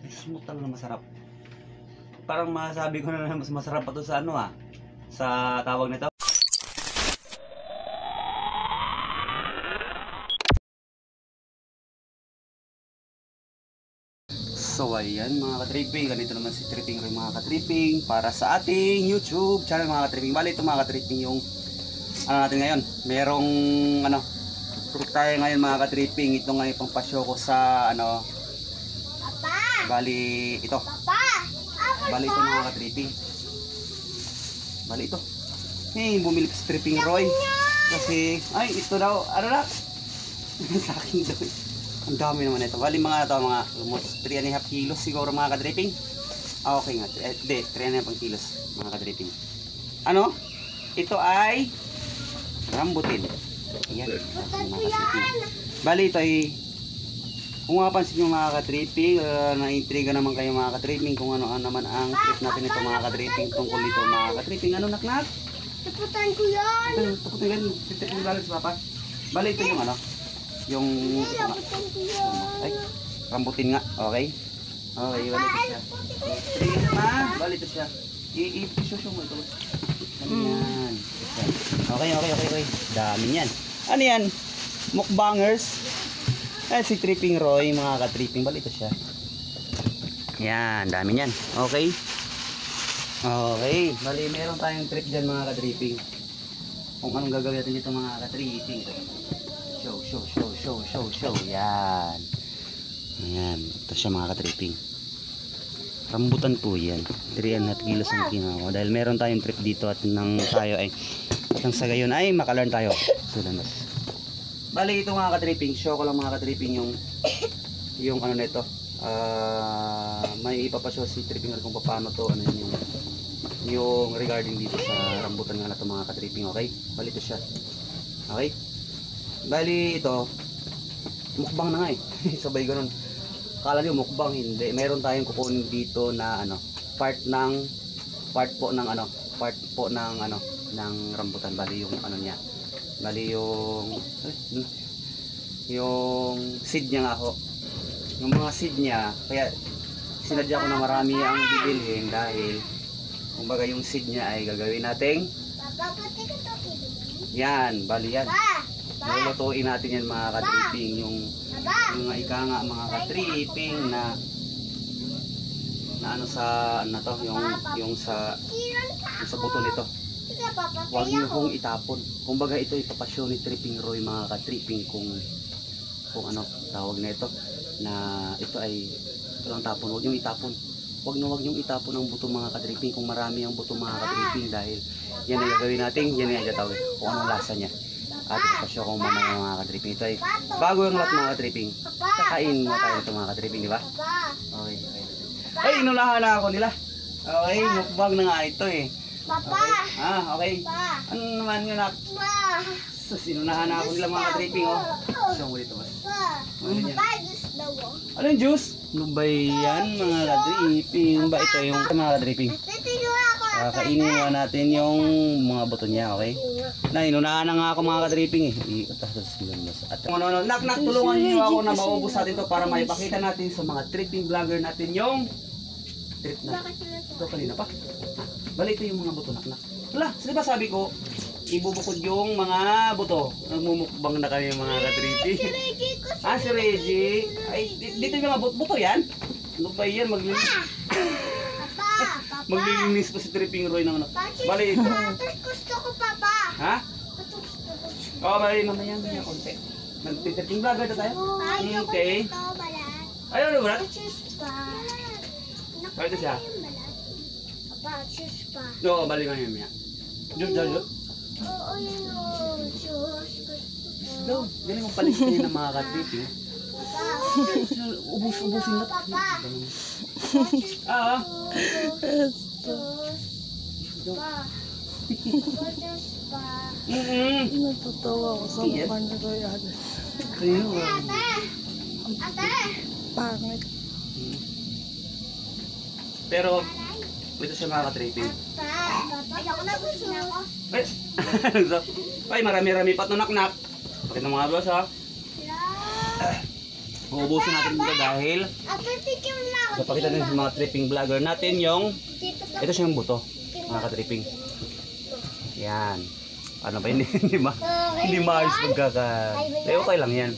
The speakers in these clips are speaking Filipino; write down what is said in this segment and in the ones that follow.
Ay, smooth talaga masarap. Parang masabi ko na mas masarap pa to sa ano sa tawag nito. So ayan mga ka-tripping, ganito naman si Tripping Roy mga ka-tripping para sa ating YouTube channel mga ka-tripping. Bali ito mga ka-tripping yung ano natin ngayon. Merong fruit tayo ngayon mga ka-tripping. Ito nga yung pampasyo ko sa Papa! Bali ito. Papa! Bali ito mga ka-tripping. Bali ito. Bumili pa si Tripping Roy. Kasi ay ito daw ano na sa akin daw. Ang dami naman ito. Bali mga almost 3.5 kilos siguro mga ka-tripping. Okay nga. Hindi, 3.5 kilos mga ka-tripping. Ano? Ito ay rambutin. Ayan. Bali ito ay kung mapapansin nyo mga ka-tripping, na-intriga naman kayo mga ka-tripping kung ano naman ang trip natin ito mga ka-tripping tungkol dito mga ka-tripping. Ano naknak? Taputan ko yan! Taputan yan. Titignan balik sa papa. Bali ito yung yung Taputan ko yan! ay, rambutin nga. Okay? Okay, bali ito siya. Sige naman. Bali ito siya. I-show mo ito. Ayan. Okay. Dami yan. Ano yan? Mukbangers. Si Tripping Roy, mga ka-tripping. Bali ito siya. Yan, dami yan. Okay. Okay. Bali, meron tayong trip dyan mga ka-tripping. Kung anong gagawin natin dito mga ka-tripping. Show. Yan. Ayan. Ito siya mga ka-tripping. Rambutan po yan. 3.5 kilos ang kinawa. Dahil meron tayong trip dito at nang tayo ay nang sa gayon ay makalarn tayo. Sudanos. Bali ito mga ka-tripping. Show ko lang mga ka-tripping yung ano nito. May ipapashow si Tripping kung paano to yung regarding dito sa rambutan nga na to mga ka-tripping. Okay? Bali ito siya. Okay? Bali ito mukbang na nga eh. Sabay ganun. Akala niyo mukbang, hindi. Meron tayong kukunin dito na part po ng rambutan. Bali yung niya. Bali yung seed niya nga ho. Yung mga seed niya, kaya sinadya ko na marami ang bibilhin dahil kumbaga yung seed niya ay gagawin nating yan, bali yan. Lulutuin natin yan mga ka-tripping, yung ika nga mga ka-tripping na yung sa buto nito. Huwag niyo kong itapon. Kumbaga ito ipapasyo ni Tripping Roy mga ka-tripping kung ano tawag na ito na ito ay lang tapon. Huwag niyo itapon. Huwag niyo itapon ang buto mga ka-tripping kung marami ang buto mga ka-tripping dahil yan ang gagawin natin, yan ang itatawag kung anong lasa niya. At ipapasyo kung mamaya mga ka-tripping. Ito ay bago yung lahat mga ka-tripping. Kakain mo tayo ito mga ka-tripping, di ba? Okay. Ay, inunahan na ako nila. Okay, mukbang na nga ito eh. Papa! Okay. Ano naman yun nak? Sinunahan na ako nila mga ka-tripping oh. Show mo dito mas. Ano yung juice? Ano ba yan mga ka-tripping? Ba ito yung mga ka-tripping? Kainin nga natin yung mga buto niya, okay? Inunahan na nga ako mga ka-tripping eh. Nak, tulungan niyo ako na maubos natin to para maipakita natin sa mga tripping vlogger natin yung trip na. Ito kanina pa. Balik ito yung mga buto nak. Wala, di ba sabi ko, ibubukod yung mga buto. Nagmumukbang na kayo mga ka-tripping. Si Reggie. Ay, dito yung mga buto yan. Ano ba yan? Maglilinis pa si Tripping Roy ng Bali ito. Gusto ko, Papa. Ha? Bali mamaya konti. Nag-tripping vlogger na tayo? Okay. Ayaw na ba? Bali ito siya. Papa, choose pa. Oo, bali mamaya. Jut. Oo, yun o. Choose. Go. Galing mong palitin ng mga ka-tripping. Ubusin na. Papa. Nagtatawa ako sa mukha ni Royan. Ate! Pangit. Pero, ito siya mga ka-tripping. Ako na gusto na ako. Ay, marami-rami pa ito nak. Pakita mga boss ha. Uubusin natin dito dahil Apa tikim na ako. napakita din sa mga tripping vlogger natin yung Dito ka. ito siya yung buto, mga ka-tripping. Yan. Ano ba yun? Hindi maayos magkaka... Okay lang yan.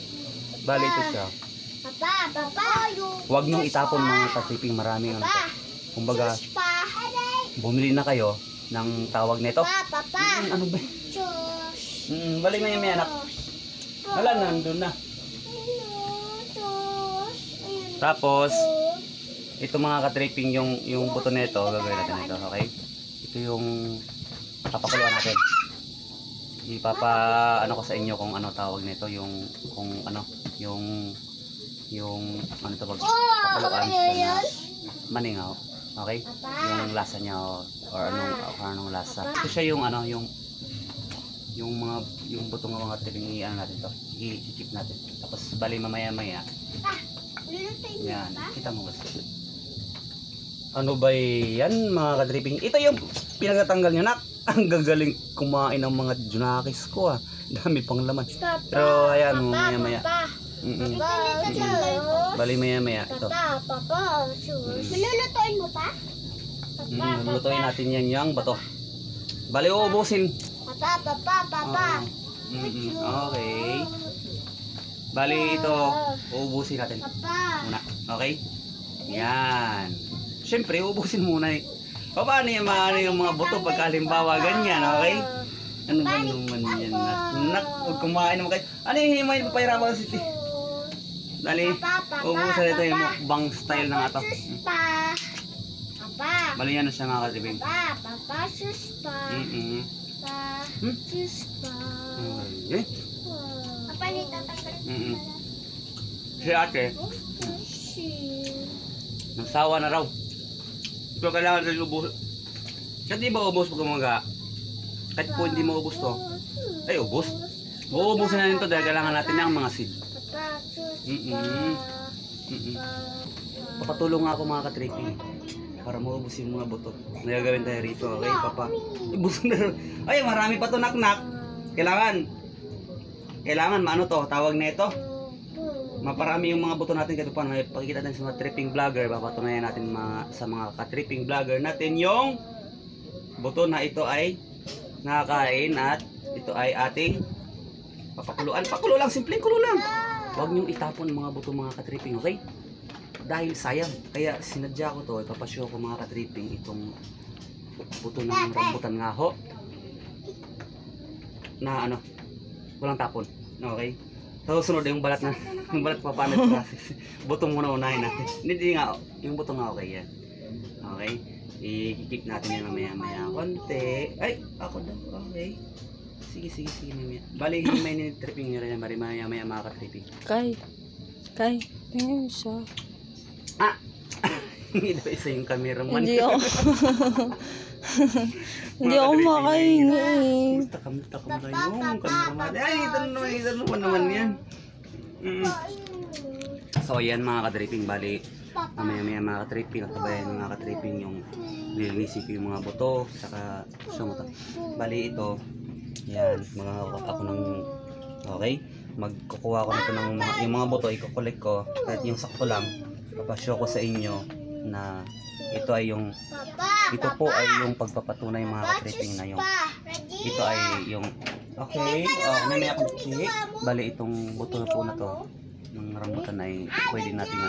Bali ito siya. Papa. Huwag niyong itapon mga ka-tripping. Maraming ano to. Kumbaga, Pa. bumili na kayo ng tawag nito. Papa. Ano ba? Chus. Bali na yung may anak. Wala na, nandun na. Tapos, ito mga ka-tripping yung buto nito, gagawin natin ito, okay? Ito yung papakuluan natin. Ano ko sa inyo kung ano tawag nito, yung ano tawag pakuluan sa maningaw, okay? Yung lasa niya or anong lasa. Ito siya yung ano, yung buto ng mga tripping, ano natin to, i-keep natin. Tapos bali mamaya-maya. Yan, kita mo ba? Ano ba yan mga ka-tripping? Ito yung pinagtatanggal nyo, nak. Ang gagaling kumain ng mga junakis ko, ah. Dami pang laman. Pero ayan, maya-maya. Bali maya-maya. Ito. Papa. Lulutuin mo pa? Lulutuin natin yan yung bato. Bali, uubusin. Papa. Okay. Bali, ito, uubusin natin. Papa. Muna. Okay? Yan. Siyempre, uubusin muna eh. Paano yung mga buto pagkalimbawa ganyan, okay? Ano ba naman yan? Nak, huwag kumain naman kayo. Ano yung himayin mo pahirapan si Titi? Dali, uubusan ito yung mukbang style ng ato. Papa. Bali yan na siya mga ka-tripping. Papa, sus pa. Sus pa. Okay. Papa, nitatanggal. Si ate, nagsawa na raw. So kailangan rin ubos. Kasi di ba ubos pag umaga? Kahit po hindi mo ubos to. Ay ubos. Uubusin na nito dahil kailangan natin ng mga seed. Papatulong nga ako mga ka-tripping para maubos yung mga buto. Nagagawin tayo rito, okay papa? Ubos na rin. Ay marami pa to, nak. Kailangan maano to, tawag na ito. Maparami yung mga buto natin kasi paano pakikita natin sa mga tripping vlogger. Papatunayan natin sa mga ka-tripping vlogger natin yung buto na ito ay nakakain at ito ay ating papakuluan. Pakulo lang, simple kulo lang. Huwag niyong itapon mga buto mga ka-tripping, okay? Dahil sayang. Kaya sinadya ko to, ipapasyo ko mga ka-tripping itong buto ng rambutan nga ho. Na ano, walang tapon. Okay? So sunod yung balat yung balat pa paano process. Buto muna unahin natin. Hindi nga, yung buto nga okay yan. Okay? I-keep natin yan mamaya konti. Ay, ako daw. Okay. Sige mamaya. Bali, may ninitripping nyo rin yan. Bali, mamaya mga ka-tripping. Kay, tingin siya. Hindi daw isa yung cameraman. Hindi ako. Hindi ako makahingi. Takam na yung cameraman. Ay, ito naman yan. So, yan mga ka-tripping. Bali, mamaya mga ka-tripping. At tabayan mga ka-tripping yung nilinisin ko yung mga buto. Saka, bali ito. Yan, mga ako ng okay. Magkukuha ko nito ng yung mga buto, ikukulik ko. Kahit yung sakto lang. Papasyo ko sa inyo na ito ay yung po ay yung pagpapatunay mga ka-tripping na yung ito ay yung okay, may akong cake. Bali itong buto na po na to ng rambutan ay pwede nating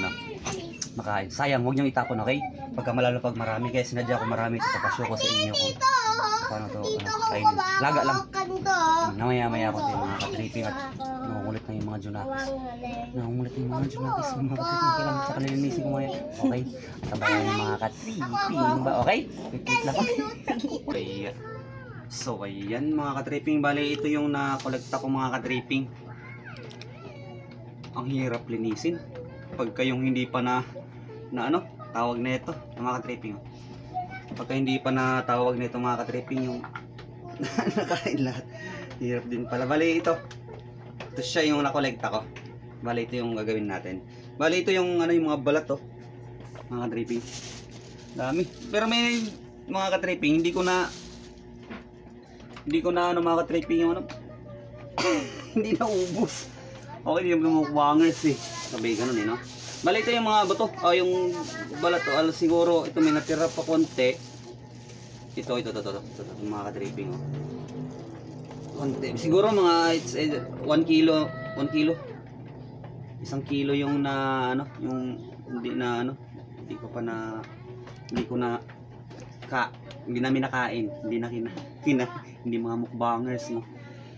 makain. Sayang, huwag niyong itapon, okay? Malalo pag marami, kaya sinadya ko marami ito. Papasyo ko sa inyo kung paano to kainin. Laga lang. Namaya-maya ko yung mga ka-tripping at nangungulit na yung mga junakis. Nangungulit na yung mga junakis. Yung mga ka-tripping, kailangan sa kalilinisin ko ngayon. Okay? Tabayan yung mga ka-tripping ba? Okay? Wait lang. Okay. So, ayan mga ka-tripping. Bali, ito yung na-kolekta ko mga ka-tripping. Ang hirap linisin. Pag kayong hindi pa na tawag na ito, mga ka-tripping. Pagka hindi pa na tawag na ito mga ka-tripping, yung nakain lahat. Hirap din pala. Bali, ito siya yung nakolekta ko. Bali, ito yung gagawin natin. Bali, ito yung yung mga balat to, mga ka-tripping. Dami. Pero may mga ka-tripping, hindi ko na mga ka-tripping yung hindi na ubos. Okay, yung mukbangers eh. Sabi ganun eh, no? Bali ito yung mga bato. Yung balat to. Siguro ito may natira pa konti. Ito, yung mga ka-tripping. Oh. Konti. Siguro mga it's 1 kilo. 1 kilo. 1 kilo yung na, ano, yung hindi na, ano, hindi ko hindi namin nakain. Hindi na hindi mga mukbangers, no?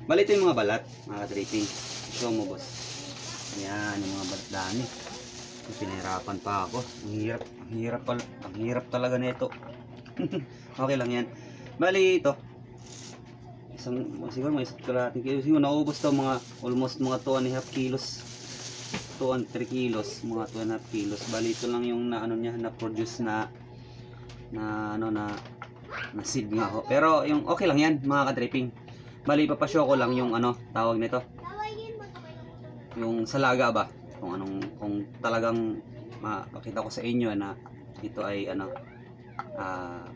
Bali ito yung mga balat, mga ka-tripping. Show mo, boss. Ayan, yung mga balat dami. Pinahirapan pa ako. Ang hirap talaga nito. Okay lang yan. Bali ito. Siguro may isang kalahating kilo. Siguro naubos to mga almost mga 2.5 kilos. 2 and 3 kilos, mga 2.5 kilos. Bali ito lang yung na ano niya na produce na seed nga ho. Pero yung okay lang yan, mga ka-tripping. Bali ipapashow ko lang yung ano tawag nito. Yung salaga ba? Kung talagang makita ko sa inyo na ito ay ano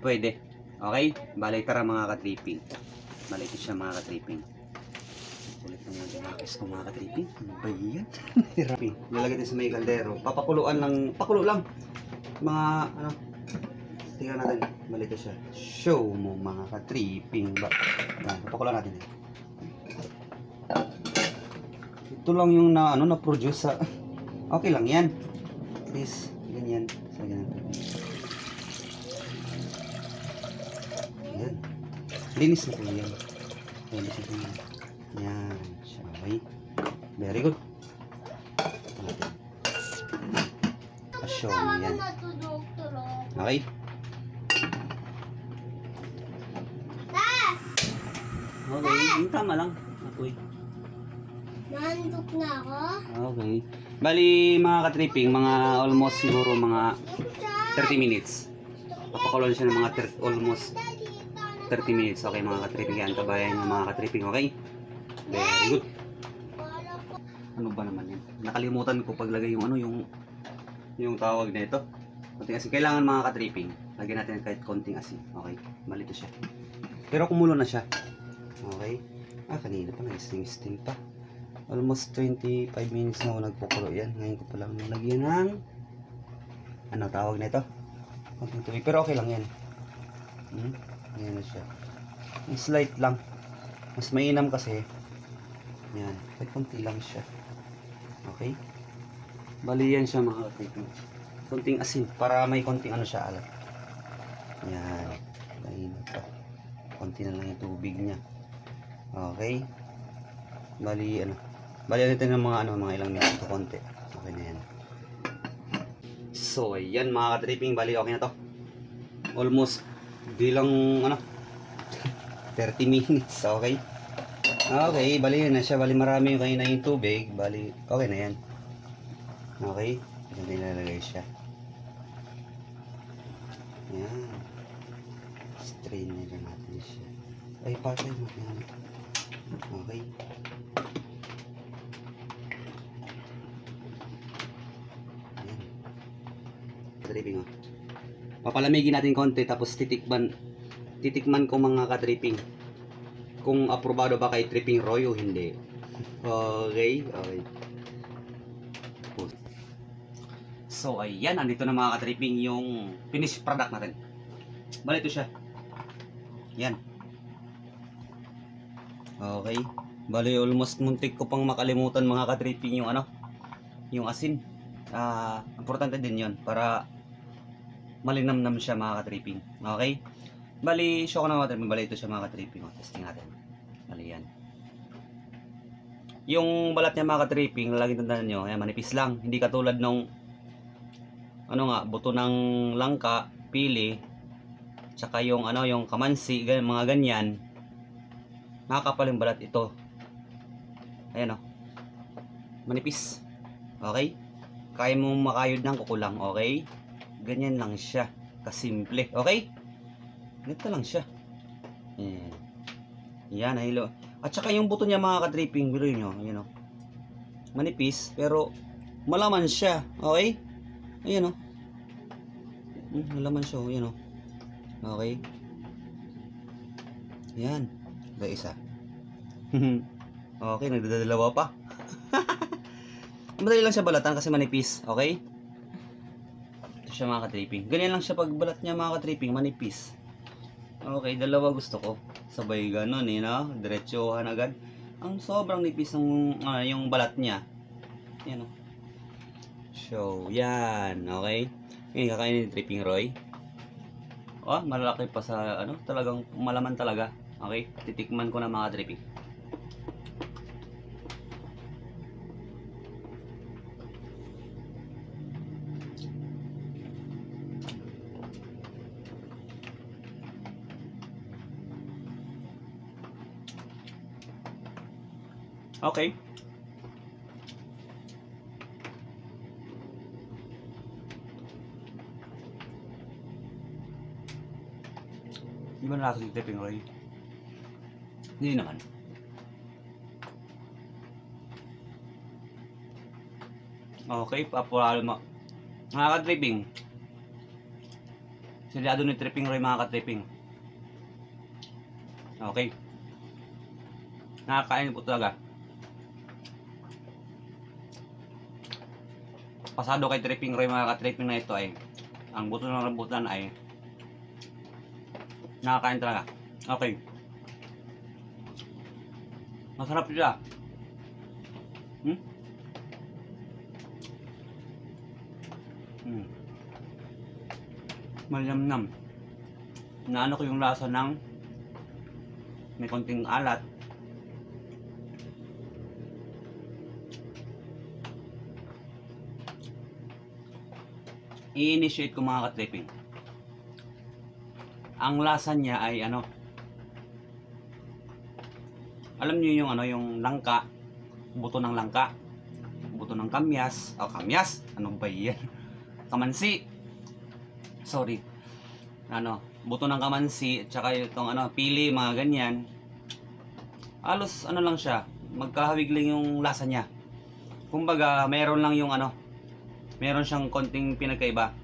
pwede. Okay? Bali tara mga ka-tripping. Bali ito siya mga ka-tripping. Ulit na yung ginakis ko mga ka-tripping. Ano ba yan? Hirapin. Nilagay din sa may kaldero. Papakulo lang. Mga ano. Tingnan natin. Bali ito siya. Show mo mga ka-tripping ba? Papakulo natin. Ito lang yung na-produce sa okay lang yan. Please, ganyan. So, ganyan. Yan. Linis na po yan. Linis na po yan. Yan. Okay. Very good. Show mo yan. Okay. Okay. Yung tama lang. Apoy. Nandok na ako. Okay. Bali mga ka-tripping, mga almost siguro mga 30 minutes. Papakulon siya ng mga almost 30 minutes. Okay mga ka-tripping, yan kabayan yung mga ka-tripping, okay? Very good. Ano ba naman yan? Nakalimutan ko paglagay yung ano, yung tawag na ito. Konting asin. Kailangan mga ka-tripping, lagyan natin kahit konting asin. Okay? Malito siya. Pero kumulo na siya. Okay? Kanina pa na-steam pa. Almost 25 minutes na ako nagpukulo yan. Ngayon ko palang nalagyan ng ano tawag na ito? Konting tubig. Pero okay lang yan. Ayan na siya. Slight lang. Mas mainam kasi. Yan. Kahit konti lang siya. Okay? Bali yan siya mga kapatid. Konting asin. Para may konting ano siya alat. Yan. Mainam pa. Konti na lang yung tubig niya. Okay? Bali ano. Bali natin ng mga ilang minuto konti. Okay na yan. So, ayan mga ka-tripping. Bali okay na to. Almost bilang 30 minutes. Okay? Okay, bali na siya. Bali marami kayo na yung tubig. Bali, okay na yan. Okay? Hindi nalalagay siya. Ayan. Strain na lang natin siya. Ay, patay mo. Okay. Ka-tripping, oh. Papalamigin natin konti tapos titikman ko mga ka-tripping kung aprobado ba kay Tripping Roy o hindi. Okay. So ayan, andito na mga ka-tripping yung finished product natin. Bali ito siya. Yan. Okay. Bali almost muntik ko pang makalimutan mga ka-tripping yung yung asin. Importante din yon para malinamnam siya mga ka-tripping. Okay? Bali, show ko na natin. Bali ito siya mga ka-tripping. Testing natin. Bali yan. Yung balat niya mga ka-tripping, lalagyan tandaan nyo, ayan, manipis lang. Hindi katulad nung buto ng langka, pili, tsaka yung yung kamansi, mga ganyan. Nakakapal yung balat ito. Ayan o. Manipis. Okay? Kaya mong makayod ng kukulang. Okay? Ganyan lang siya. Kasimple. Okay? Ganito lang siya. Ayan. Yan. Hilo. At saka yung buto niya mga ka-tripping. Biloy nyo. Ayan o. Manipis. Pero malaman siya. Okay? Ayan o. Malaman siya. Ayan o. Okay? Yan. Ito isa. Okay. Nagdadalawa pa. Madali lang siya balatan kasi manipis, okay? Ito siya mga ka-tripping. Ganyan lang siya pag balat niya mga ka-tripping, manipis. Okay, dalawa gusto ko. Sabay ganun eh, no? Diretsuhan agad. Ang sobrang nipis ng yung balat niya. Yan, no? So, yan, okay? Ngayon, kakainin ni Tripping Roy. Oh, malalaki pa sa, ano, talagang malaman talaga. Okay? Titikman ko na mga tripping. Okay. Di ba nalasa si Tripping Roy? Hindi naman. Okay, papuralo mo. Mga ka-tripping. Silyado ni Tripping Roy mga ka-tripping. Okay. Nakakain po talaga. Pasado kay Tripping Roy mga ka-tripping na ito ay ang buto ng rambutan ay nakakain talaga. Okay. Masarap siya. Malamnam. Naano ko yung lasa ng may konting alat. I-initiate ko mga ka-tripping. Ang lasa niya ay ano, alam niyo yung ano, yung langka, buto ng langka, buto ng kamyas, kamyas, ano ba yan? Kamansi, sorry, ano, buto ng kamansi, at saka itong ano, pili, mga ganyan, halos ano lang siya, magkahawig lang yung lasa niya. Kumbaga, mayroon lang yung ano, meron siyang konting pinagkaiba.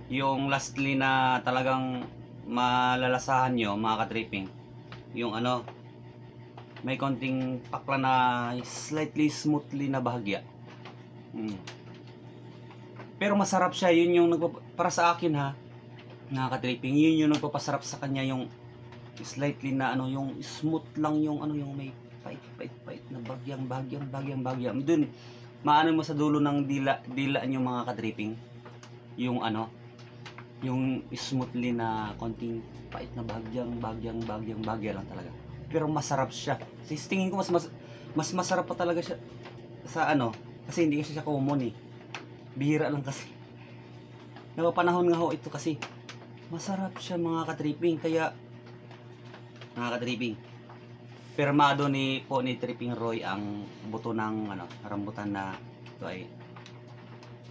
Yung lastly na talagang malalasahan nyo mga ka-tripping, yung ano, may konting pakla na slightly smoothly na bahagya. Pero masarap siya. Yun yung para sa akin ha, mga ka-tripping, yun yung nagpapasarap sa kanya, yung slightly na ano, yung smooth lang, yung ano, yung may pait na bagyang. Dun maano mo sa dulo ng dila nyo mga ka-tripping, yung ano, yung smoothly na konting pait na bagya lang talaga. Pero masarap siya. Tingin ko mas masarap pa talaga siya sa ano, kasi hindi kasi siya common eh. Bihira lang kasi. Napapanahon nga ho ito kasi masarap siya mga ka-tripping. Kaya mga ka-tripping, permado ni Tripping Roy ang buto ng ano, rambutan na ito ay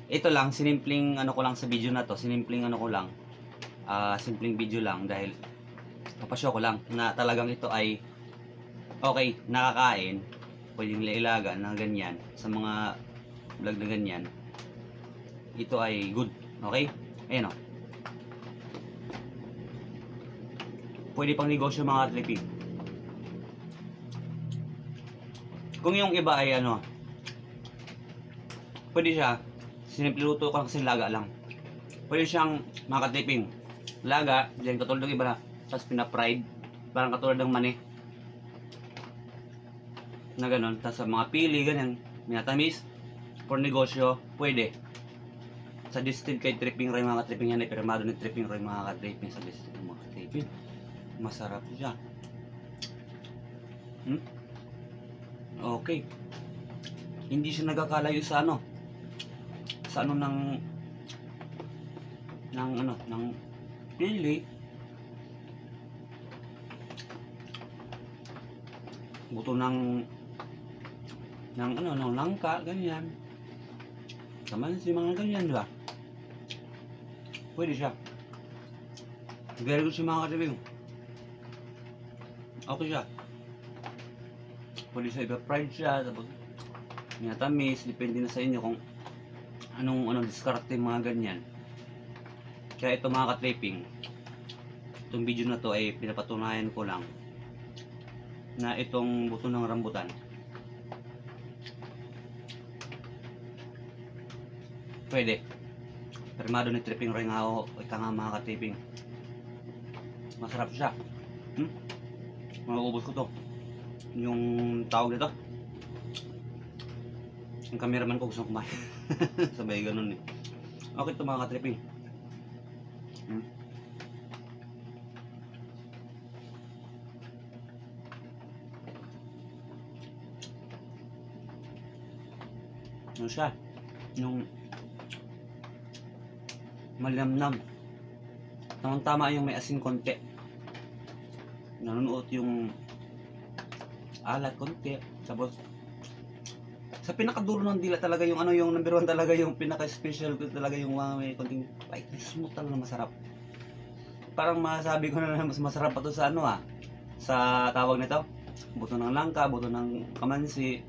ito lang, sinimpleng ano ko lang sa video na to, sinimpleng ano ko lang, simpleng video lang dahil papashow ko lang na talagang ito ay okay, nakakain, pwedeng ilaga na ganyan, sa mga vlog na ganyan, ito ay good, okay? Ayan o, pwede pang negosyo mga tripping. Kung yung iba ay ano, pwede siya, simple luto ko kasi laga lang. Pwede siyang mga ka-tripping, laga, diyan katulad ng iba na, tapos pina-fried, parang katulad ng mani. Na ganun, tapos sa mga pili, ganyan, minatamis, for negosyo, pwede. Suggested kay Tripping Roy mga ka-tripping yan, ay permado ni Tripping Roy mga ka-tripping, suggested mga ka-tripping. Masarap siya. Okay. Hindi siya nagkakalayo sa ano, ng pili, buto ng langka, ganyan, kamansi, mga ganyan, diba? Pwede siya. Very good siya mga ka-tripping. Okay siya. Pwede siya iba-fried siya, tapos minatamis, depende na sa inyo kung anong diskarte mga ganyan. Kaya ito mga ka-tripping, itong video na to ay pinapatunayan ko lang na itong buto ng rambutan Pwede. Primado ni tripping Roy nga ako. Ika nga mga ka-tripping. Masarap siya. Mauubos ko to. Yung tawag nito. Yung cameraman ko gusto kumain. Sabay ganun eh. Okay to mga ka-tripping. Ano siya? Yung malinamnam. Tamang-tama yung may asin konti. Nanunuot yung alat konti. Tapos sa pinakadulo ng dila talaga yung ano yung number 1 talaga yung pinaka-special ko talaga yung mga may konting bite. Smooth talaga masarap. Parang masabi ko na mas masarap pa to sa ano sa tawag nito. Buto ng langka, buto ng kamansi,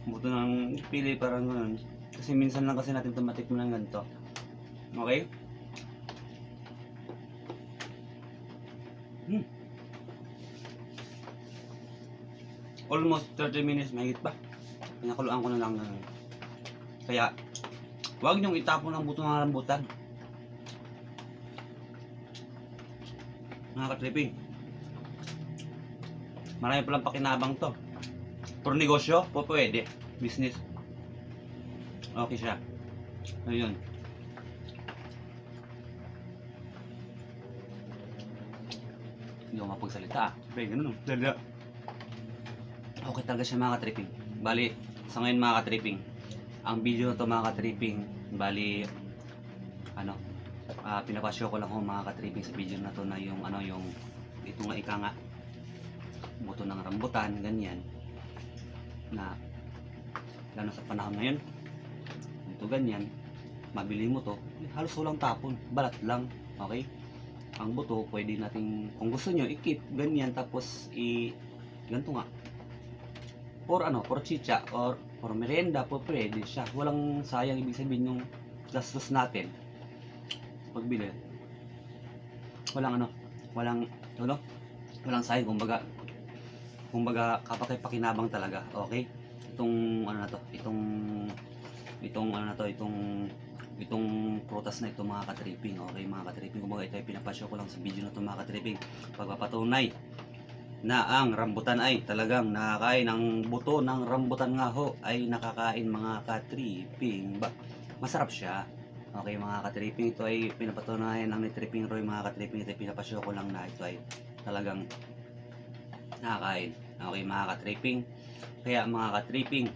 buto ng pili, parang gano'n. Kasi minsan lang kasi natin tumatik mo ng ganito. Okay? Almost 30 minutes, mahigit pa. Pinakuluan ko na lang. Kaya, huwag niyong itapon ang buto ng rambutan. Mga ka-tripping. Marami palang pakinabang to. Pero negosyo, po pwede. Business. Okay siya. Ayun. Hindi ako mapagsalita. Pero ganun. Okay talaga siya mga ka-tripping. Bali, sa ngayon mga ka-tripping, ang video na to mga ka-tripping, bali, pinapasyo ko lang ko mga ka-tripping sa video na to na yung ito nga ika nga, buto ng rambutan, ganyan, na, lalo sa panahon ngayon, ito ganyan, mabili mo to, halos walang tapon, balat lang, okay? Ang buto, pwede nating, kung gusto nyo, i-keep, ganyan, tapos, ganito nga, for chicha or for merienda po pwede siya. Walang sayang, ibig sabihin yung gastos natin sa pagbili. Walang sayang, kumbaga kapaki-pakinabang talaga. Okay? Itong prutas na ito mga ka-tripping. Okay mga ka-tripping, kumbaga ito ay pinapasyo ko lang sa video na ito mga ka-tripping. Pagpapatunay na ang rambutan ay talagang nakakain, ang buto ng rambutan nga ho ay nakakain mga ka-tripping. Masarap siya. Okay mga ka-tripping, ito ay pinapatunayan ng ni Tripping Roy mga ka-tripping. Ito ay pinapasyo ko lang na ito ay talagang nakakain. Okay mga ka-tripping. Kaya mga ka-tripping,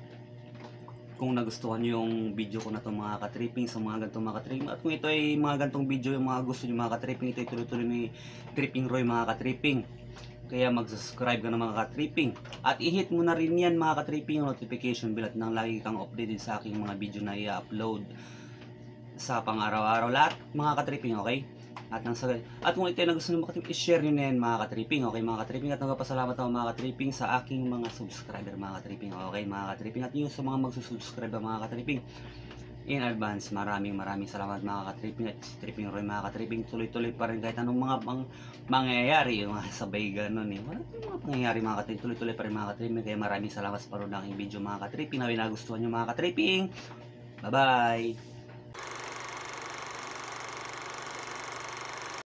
kung nagustuhan nyo yung video ko na ito mga ka-tripping, sa mga gantong mga ka-tripping, at kung ito ay mga gantong video yung mga gusto nyo mga ka-tripping, ito ay tuloy-tuloy ni Tripping Roy mga ka-tripping. Kaya mag-subscribe ka ng mga ka-tripping. At i-hit mo na rin yan mga ka-tripping yung notification bell at nang lagi kang updated sa aking mga video na i-upload sa pang-araw-araw lahat mga ka-tripping, okay? At kung ito ay nagustuhan mo mga i-share nyo na yan mga ka-tripping, okay mga ka-tripping? At nagpapasalamat ako mga ka-tripping sa aking mga subscriber mga ka-tripping, okay mga ka-tripping? At yung sa mga magsusubscribe mga ka-tripping, in advance, maraming salamat mga ka-tripping. At si Tripping Roy mga ka-tripping, tuloy-tuloy pa rin kahit anong mga mangyayari, yung mga sabay ganun eh. Wala mga pangyayari mga ka-tripping, tuloy-tuloy pa rin mga ka-tripping. Kaya maraming salamat sa panood ng aking video mga ka-tripping. Na nagustuhan nyo mga ka-tripping. Bye-bye!